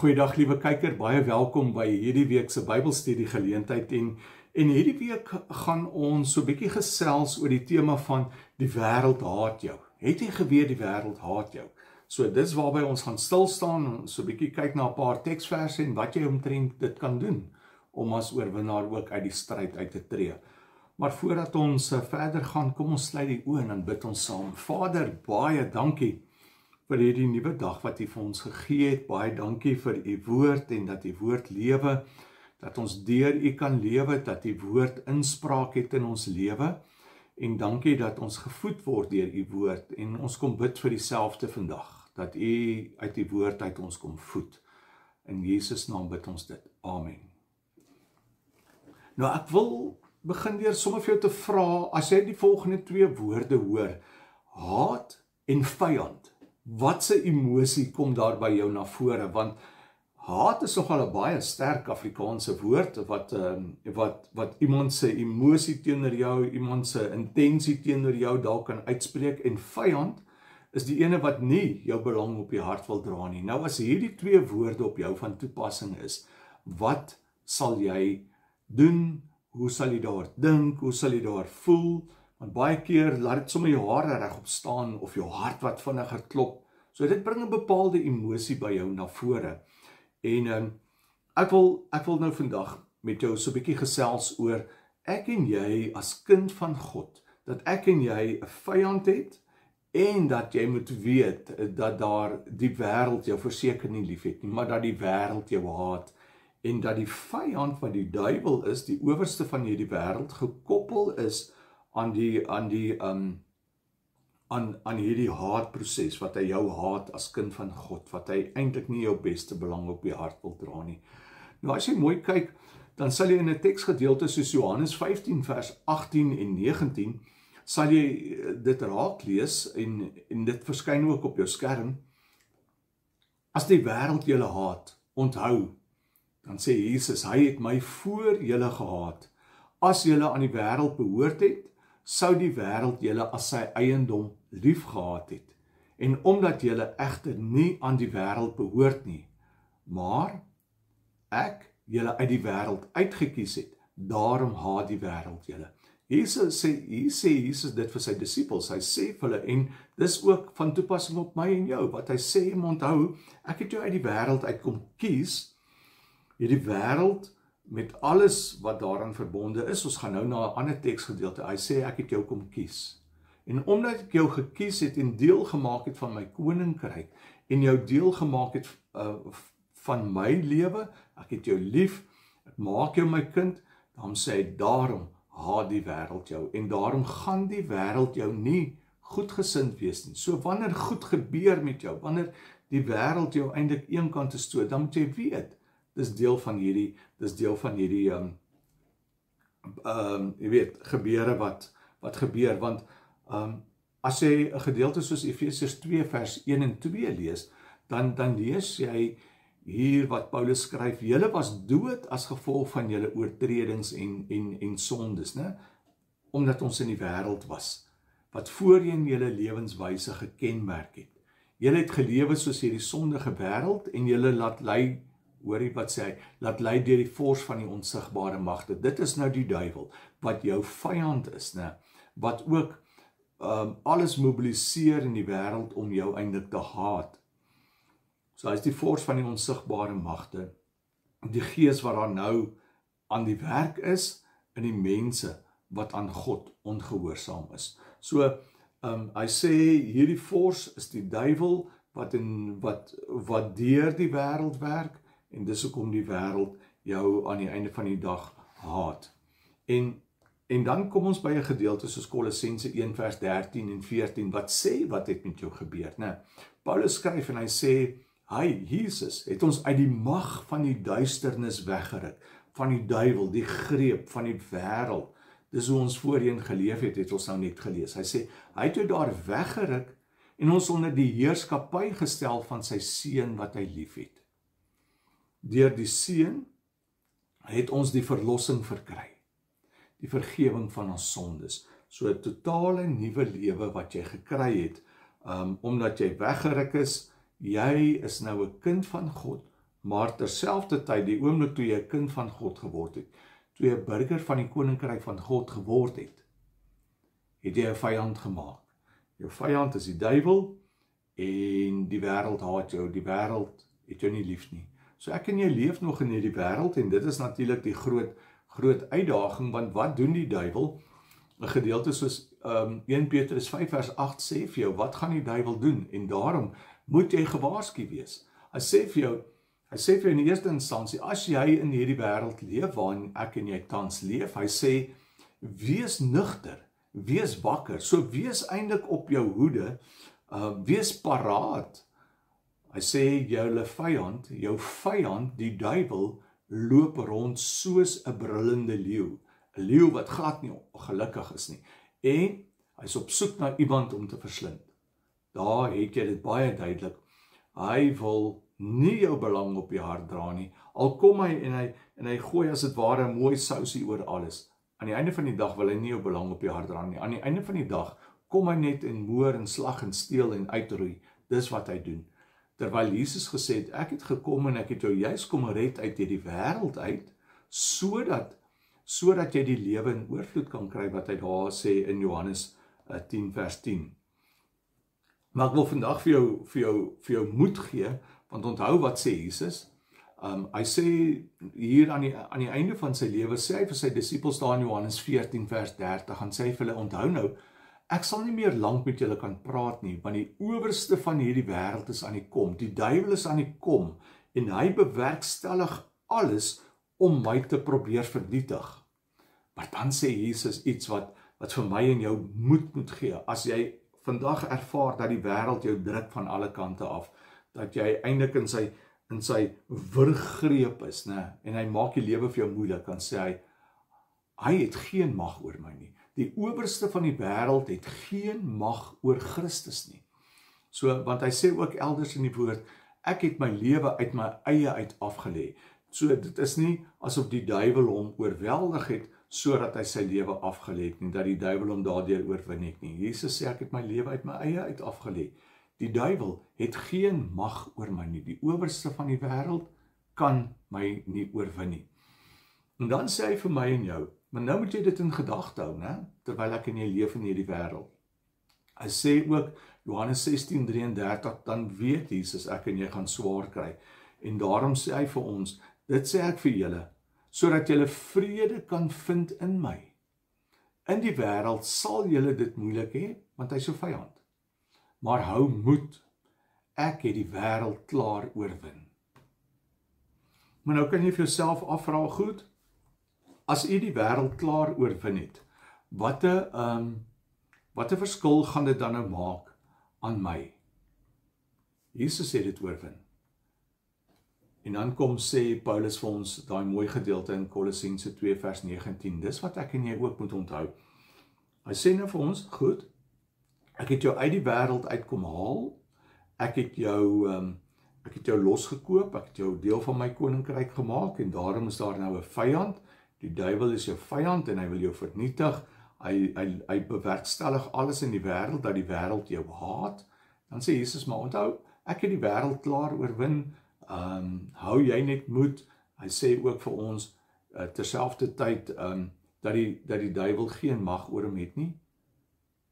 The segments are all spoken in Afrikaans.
Goeiedag liewe kyker, baie welkom by hierdie week se Bybelstudie geleentheid en hierdie week gaan ons so 'n bietjie gesels oor die tema van die wêreld haat jou. Het jy geweet die wêreld haat jou? So dis waarby ons gaan stil staan en so 'n bietjie kyk na 'n paar teksverse en wat jy omtrent dit kan doen om as oorwinnaar ook uit die stryd uit te tree. Maar voordat ons verder gaan, kom ons sluit die oë en dan bid ons saam. Vader, baie dankie vir hierdie nuwe dag wat U vir ons gegee het. Baie dankie vir U woord en dat U woord lewe, dat ons deur U kan lewe, dat U woord inspraak het in ons lewe. En dankie dat ons gevoed word deur U woord en ons kom bid vir dieselfde vandag, dat U uit U woord uit ons kom voed. In Jesus naam bid ons dit. Amen. Nou ek wil begin deur sommer vir jou te vra, as jy die volgende twee woorde hoor, haat en vyand, watse emosie kom daar by jou na vore? Want haat is nogal 'n baie sterk Afrikaanse woord wat iemand se emosie teenoor jou, iemand se intensie teenoor jou dalk kan uitspreek, en vyand is die ene wat nie jou belang op die hart wil dra nie. Nou as hierdie twee woorde op jou van toepassing is, wat sal jy doen? Hoe sal jy daar dink? Hoe sal jy daar voel? Want baie keer laat dit sommer jou hare regop staan of jou hart wat vinniger klop. So dit bring 'n bepaalde emosie by jou na vore. En ek wil nou vandag met jou so 'n bietjie gesels oor ek en jy as kind van God, dat ek en jy 'n vyand het en dat jy moet weet dat daar die wêreld jou verseker nie liefhet nie, maar dat die wêreld jou haat. En dat die vyand wat die duiwel is, die owerste van hierdie wêreld, gekoppel is aan hierdie haatproses, wat hy jou haat as kind van God, wat hy eintlik nie jou beste belang op die hart wil dra nie. Nou as jy mooi kyk, dan sal jy in 'n teksgedeelte soos Johannes 15 vers 18 en 19, sal jy dit raak lees en dit verskyn ook op jou skerm. As die wêreld julle haat, onthou, dan sê Jesus, hy het my voor julle gehaat. As julle aan die wêreld behoort het, sou die wêreld julle as sy eiendom lief gehad het. En omdat julle egter nie aan die wêreld behoort nie, maar ek julle uit die wêreld uitgekies het, daarom haat die wêreld julle. Hier sê Jesus dit vir sy disippels, hy sê vir hulle, en dis ook van toepassing op my en jou, wat hy sê, onthou, ek het jou uit die wêreld uit kom kies. Hierdie wêreld met alles wat daaraan verbonde is, ons gaan nou na 'n ander teksgedeelte, hy sê ek het jou kom kies. En omdat ek jou gekies het en deel gemaak het van my koninkryk, en jou deel gemaak het van my lewe, ek het jou lief, ek maak jou my kind, dan sê hy, daarom haat die wêreld jou, en daarom gaan die wêreld jou nie goedgesind wees nie. So wanneer goed gebeur met jou, wanneer die wêreld jou eintlik eenkant stoot, dan moet jy weet, dis deel van hierdie jy weet, gebeure wat gebeur, want as jy 'n gedeelte soos Efesiërs 2 vers 1 en 2 lees, dan lees jy hier wat Paulus skryf, julle was dood as gevolg van julle oortredings en sondes, né? Omdat ons in die wêreld was, wat voorheen julle lewenswyse gekenmerk het. Julle het gelewe soos hierdie sondige wêreld en julle laat lei, hoorie wat sê hy, laat lei deur die vors van die onsigbare magte. Dit is nou die duiwel, wat jou vyand is, né? Wat ook alles mobiliseer in die wêreld om jou eintlik te haat. So hy is die vors van die onsigbare magte, die gees wat daar nou aan die werk is, in die mense wat aan God ongehoorsaam is. So hy sê, hierdie vors is die duiwel, wat deur die wêreld werk, en dis hoekom die wêreld jou aan die einde van die dag haat. En dan kom ons by 'n gedeelte soos Kolossense 1 vers 13 en 14, wat sê, wat het met jou gebeur, né? Paulus skryf en hy sê, hy, Jesus, het ons uit die mag van die duisternis weggeruk, van die duiwel, die greep van die wêreld. Dis hoe ons voorheen geleef het ons nou net gelees. Hy sê, hy het jou daar weggeruk, en ons onder die heerskappy gestel van sy seun wat hy lief het. Deur die seun het ons die verlossing verkry, die vergewing van ons sondes. So 'n totale nuwe lewe wat jy gekry het, omdat jy weggeruk is, jy is nou 'n kind van God, maar terselfdertyd die oomblik toe jy 'n kind van God geword het, toe jy 'n burger van die koninkryk van God geword het, het jy 'n vyand gemaak. Jou vyand is die duiwel en die wêreld haat jou, die wêreld het jou nie lief nie. So ek en jy leef nog in hierdie wêreld en dit is natuurlik die groot uitdaging, want wat doen die duiwel? 'n gedeelte soos 1 Petrus 5 vers 8 sê vir jou, wat gaan die duiwel doen? En daarom moet jy gewaarsku wees. Hy sê vir jou in die eerste instansie, as jy in hierdie wêreld leef waarin ek en jy tans leef, hy sê, wees nugter, wees wakker, so wees eintlik op jou hoede, wees paraat. Hy sê, jou vyand, die duiwel, loop rond soos 'n brullende leeu. 'n Leeu wat glad nie gelukkig is nie. En hy is op soek na iemand om te verslind. Daar het jy dit baie duidelik. Hy wil nie jou belang op die hart dra nie. Al kom hy en hy gooi as dit ware 'n mooi sousie oor alles. Aan die einde van die dag wil hy nie jou belang op die hart dra nie. Aan die einde van die dag kom hy net en moor en slag en steel en uitroei. Dis wat hy doen. Terwyl Jesus gesê het, ek het gekom en ek het jou juis kom red uit hierdie wêreld uit, sodat jy die lewe in oorvloed kan kry, wat hy daar sê in Johannes 10 vers 10. Maar ek wil vandag vir jou moed gee, want onthou wat sê Jesus? Hy sê hier aan die einde van sy lewe, sê hy vir sy disippels daar in Johannes 14 vers 30, en sê hy vir hulle, onthou nou, ek sal nie meer lank met julle kan praat nie, want die owerste van hierdie wêreld is aan die kom, die duiwel is aan die kom, en hy bewerkstellig alles om my te probeer vernietig. Maar dan sê Jesus iets wat vir my en jou moed moet gee, as jy vandag ervaar dat die wêreld jou druk van alle kante af, dat jy eintlik in sy wurggreep is, né? En hy maak die lewe vir jou moeilik, dan sê hy het geen mag oor my nie. Die owerste van die wêreld het geen mag oor Christus nie. So, want hy sê ook elders in die woord, ek het my lewe uit my eie uit afgelê. So, dit is nie asof die duiwel hom oorweldig het, sodat hy sy lewe afgelê het nie, dat die duiwel hom daardeur oorwin het nie. Jesus sê, ek het my lewe uit my eie uit afgelê. Die duiwel het geen mag oor my nie. Die owerste van die wêreld kan my nie oorwin nie. En dan sê hy vir my en jou, maar nou moet jy dit in gedagte hou, né? Terwyl ek en jy leef in hierdie wêreld. Hy sê ook, Johannes 16:33, dan weet Jesus, ek en jy gaan swaar kry. En daarom sê hy vir ons, dit sê ek vir julle, sodat julle vrede kan vind in my. In die wêreld sal julle dit moeilik hê, want hy is so vyand. Maar hou moed, ek het die wêreld klaar oorwin. Maar nou kan jy vir jouself afvra, goed, as jy die wêreld klaar oorwin het, wat 'n verskil gaan dit dan nou maak aan my? Jesus het dit oorwin. En dan sê Paulus vir ons daai mooi gedeelte in Kolossense 2 vers 19. Dis wat ek en jy ook moet onthou. Hy sê nou vir ons, goed, ek het jou uit die wêreld uitkom haal, ek het jou losgekoop, ek het jou deel van my koninkryk gemaak, en daarom is daar nou 'n vyand. Die duiwel is jou vyand en hy wil jou vernietig. Hy bewerkstellig alles in die wêreld, dat die wêreld jou haat. Dan sê Jesus, maar onthou, ek het die wêreld klaar oorwin, hou jy net moed. Hy sê ook vir ons, terselfdertyd, dat die duiwel geen mag oor hom het nie.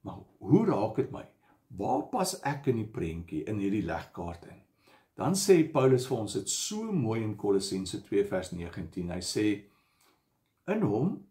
Maar hoe raak dit my? Waar pas ek in die prentjie, in hierdie legkaart in? Dan sê Paulus vir ons, dit so mooi in Kolossense 2 vers 19, hy sê, in hom,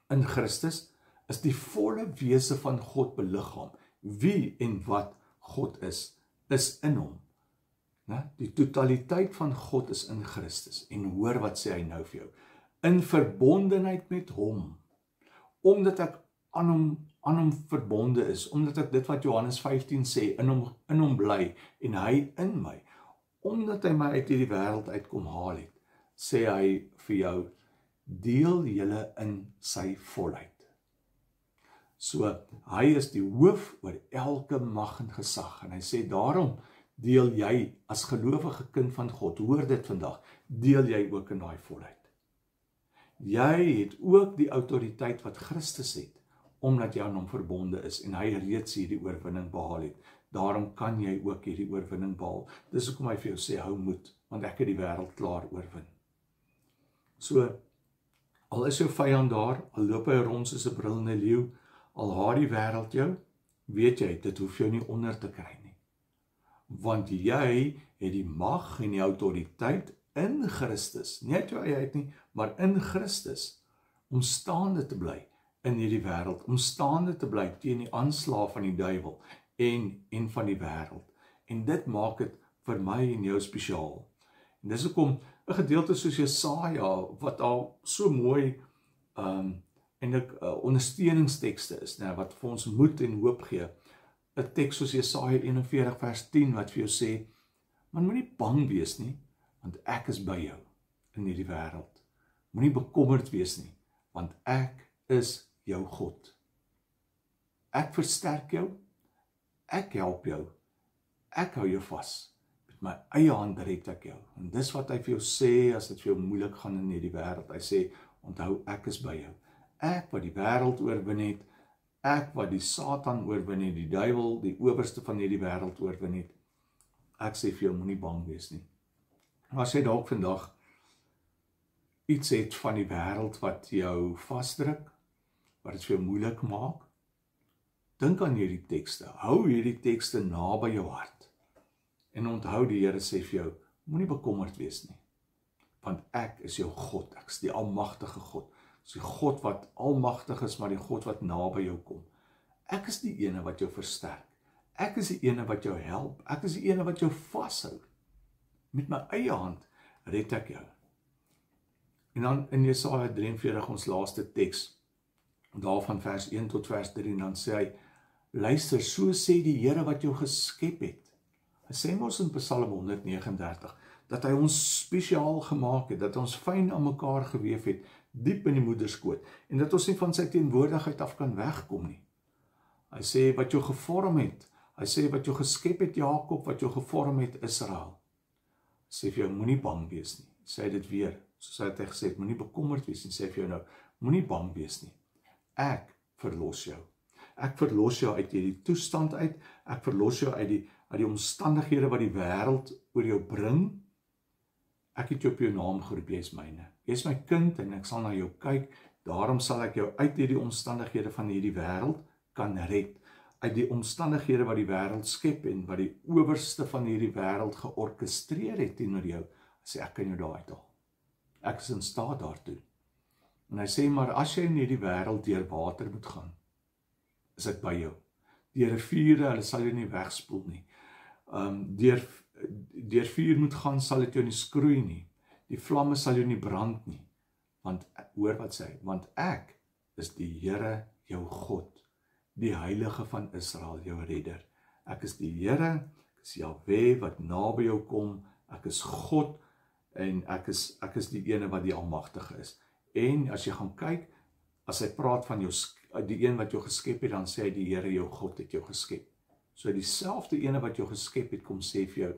in Christus, is die volle wese van God beliggaam. Wie en wat God is in hom. Die totaliteit van God is in Christus. En hoor wat sê hy nou vir jou. In verbondenheid met hom. Omdat ek aan hom verbonde is. Omdat ek dit wat Johannes 15 sê, in hom bly. En hy in my. Omdat hy my uit hierdie wêreld uitkom haal het. Sê hy vir jou, deel julle in sy volheid. So, hy is die hoof oor elke mag en gesag. En hy sê, daarom deel jy as gelowige kind van God, hoor dit vandag, deel jy ook in daai volheid. Jy het ook die autoriteit wat Christus het, omdat jy aan hom verbonde is, en hy reeds hierdie oorwinning behaal het. daarom kan jy ook hierdie oorwinning behaal. Dis hoekom hy vir jou sê, hou moed, want ek het die wêreld klaar oorwin. So, al is jou vyand daar, al loop hy rond soos 'n brullende leeu, al haat die wêreld jou, weet jy, dit hoef jou nie onder te kry nie. Want jy het die mag en die autoriteit in Christus, nie uit jou eie uit nie, maar in Christus, om staande te bly in hierdie wêreld, om staande te bly teen die aanslag van die duiwel en van die wêreld. En dit maak dit vir my en jou spesiaal. En dis hoekom 'n gedeelte soos Jesaja, wat al so mooi eintlik ondersteuningstekste is, wat vir ons moed en hoop gee. 'n Teks soos Jesaja 41 vers 10 wat vir jou sê, maar moenie bang wees nie, want ek is by jou in hierdie wêreld. Moenie bekommerd wees nie, want ek is jou God. Ek versterk jou, ek help jou, ek hou jou vas. Met my eie hand red ek jou. En dis wat hy vir jou sê as dit vir jou moeilik gaan in hierdie wêreld. Hy sê, onthou, ek is by jou. Ek wat die wêreld oorwin het, ek wat die Satan oorwin het, die duiwel, die owerste van hierdie wêreld oorwin het. Ek sê vir jou, moenie bang wees nie. As jy dalk vandag iets het van die wêreld wat jou vasdruk, wat dit vir jou moeilik maak, dink aan hierdie tekste. Hou hierdie tekste naby jou hart. En onthou, die Here sê vir jou, moenie bekommerd wees nie. Want ek is jou God, ek is die almagtige God. Ek is die God wat almagtig is, maar die God wat naby jou kom. Ek is die ene wat jou versterk. Ek is die ene wat jou help. Ek is die ene wat jou vashou. Met my eie hand red ek jou. En dan in Jesaja 43, ons laaste teks, daarvan vers 1 tot vers 3, dan sê hy, luister, so sê die Here wat jou geskep het. Hy sê ons in Psalm 139, dat hy ons spesiaal gemaak het, dat ons fyn aan mekaar geweef het, diep in die moederskoot, en dat ons nie van sy teenwoordigheid af kan wegkom nie. Hy sê wat jou gevorm het, hy sê wat jou geskep het Jakob, wat jou gevorm het Israel. Hy sê vir jou, moenie bang wees nie. Hy sê dit weer, soos hy het gesê, moenie bekommerd wees nie, sê vir jou nou, moenie bang wees nie. Ek verlos jou. Ek verlos jou uit hierdie toestand uit, ek verlos jou uit die omstandighede wat die wêreld oor jou bring. Ek het jou op jou naam geroep, jy is myne. Jy is my kind en ek sal na jou kyk, daarom sal ek jou uit hierdie omstandighede van hierdie wêreld kan red. Uit die omstandighede wat die wêreld skep en wat die owerste van hierdie wêreld georkestreer het teenoor jou, sê ek kan jou daar uithaal. Ek is in staat daartoe. En hy sê, maar as jy in hierdie wêreld deur water moet gaan, is ek by jou. Deur riviere, hulle sal jou nie wegspoel nie. Deur vuur moet gaan, sal dit jou nie skroei nie. Die vlamme sal jou nie brand nie. Want, hoor wat sê, want ek is die Here, jou God, die Heilige van Israel, jou redder. Ek is die Here, ek is Jahwe wat naby jou kom, ek is God, en ek is die ene wat die Almagtige is. En as jy gaan kyk, as hy praat van die een wat jou geskep het, dan sê hy die Here jou God het jou geskep. So dieselfde ene wat jou geskep het, kom sê vir jou,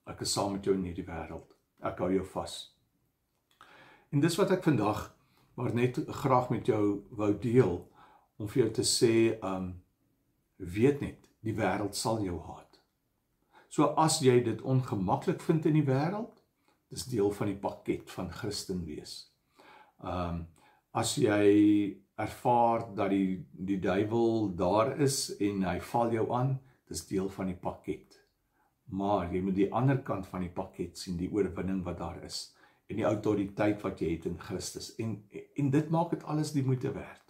ek is saam met jou in hierdie wêreld. Ek hou jou vas. En dis wat ek vandag maar net graag met jou wou deel, om vir jou te sê, weet net, die wêreld sal jou haat. So as jy dit ongemaklik vind in die wêreld, dis deel van die pakket van Christen wees. As jy ervaar dat die duiwel daar is en hy val jou aan, dis deel van die pakket. Maar jy moet die ander kant van die pakket sien, die oorwinning wat daar is, en die autoriteit wat jy het in Christus. En dit maak dit alles die moeite werd,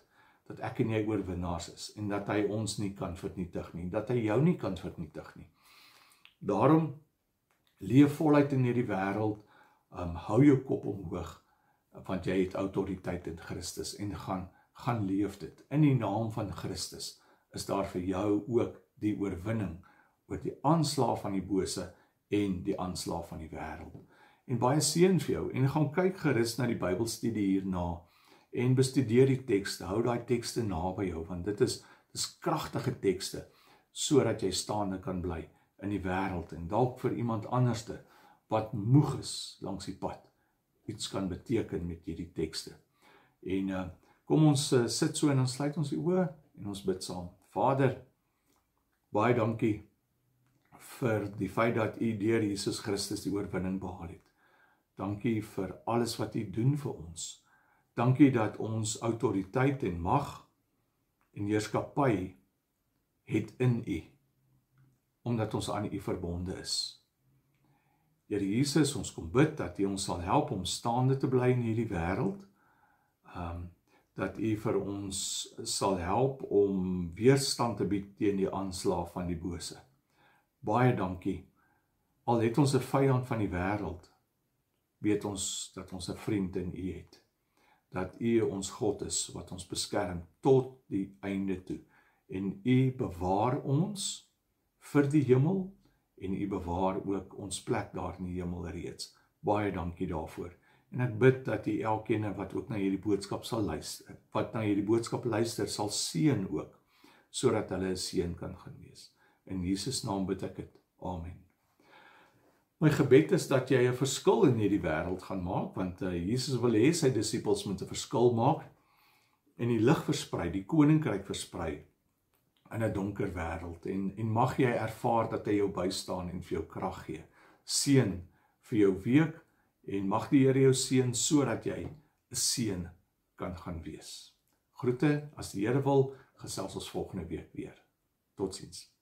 dat ek en jy oorwinnaars is, en dat hy ons nie kan vernietig nie, dat hy jou nie kan vernietig nie. Daarom, leef voluit in hierdie wêreld, hou jou kop omhoog, want jy het autoriteit in Christus, en gaan leef dit. In die naam van Christus is daar vir jou ook die oorwinning oor die aanslag van die bose en die aanslag van die wêreld. En baie seën vir jou, en gaan kyk gerus na die Bybelstudie hierna, en bestudeer die tekste, hou daai tekste naby jou, want dit is kragtige tekste, sodat jy staande kan bly in die wêreld, en dalk vir iemand anderste, wat moeg is langs die pad, iets kan beteken met hierdie tekste. En kom ons sit so en dan sluit ons die oë en ons bid saam. Vader, baie dankie vir die feit dat U deur Jesus Christus die oorwinning behaal het. Dankie vir alles wat U doen vir ons. Dankie dat ons autoriteit en mag en heerskappy het in U, omdat ons aan U verbonde is. Here Jesus, ons kom bid dat U ons sal help om staande te bly in hierdie wêreld, dat U vir ons sal help om weerstand te bied teen die aanslag van die bose. Baie dankie. Al het ons 'n vyand van die wêreld, weet ons dat ons 'n vriend in U het. Dat U ons God is wat ons beskerm tot die einde toe. En U bewaar ons vir die hemel en U bewaar ook ons plek daar in die hemel reeds. Baie dankie daarvoor. En ek bid dat U elkeen wat ook na hierdie boodskap sal luister, wat na hierdie boodskap luister, sal seën ook, sodat hulle 'n seën kan gaan wees. In Jesus naam bid ek dit. Amen. My gebed is dat jy 'n verskil in hierdie wêreld gaan maak, want Jesus wil hê sy disippels moet 'n verskil maak en die lig versprei, die koninkryk versprei in 'n donker wêreld. En mag jy ervaar dat hy jou bystaan en vir jou krag gee. Seën vir jou week en mag die Here jou seën sodat jy 'n seën kan gaan wees. Groete, as die Here wil, gesels ons volgende week weer. Totsiens.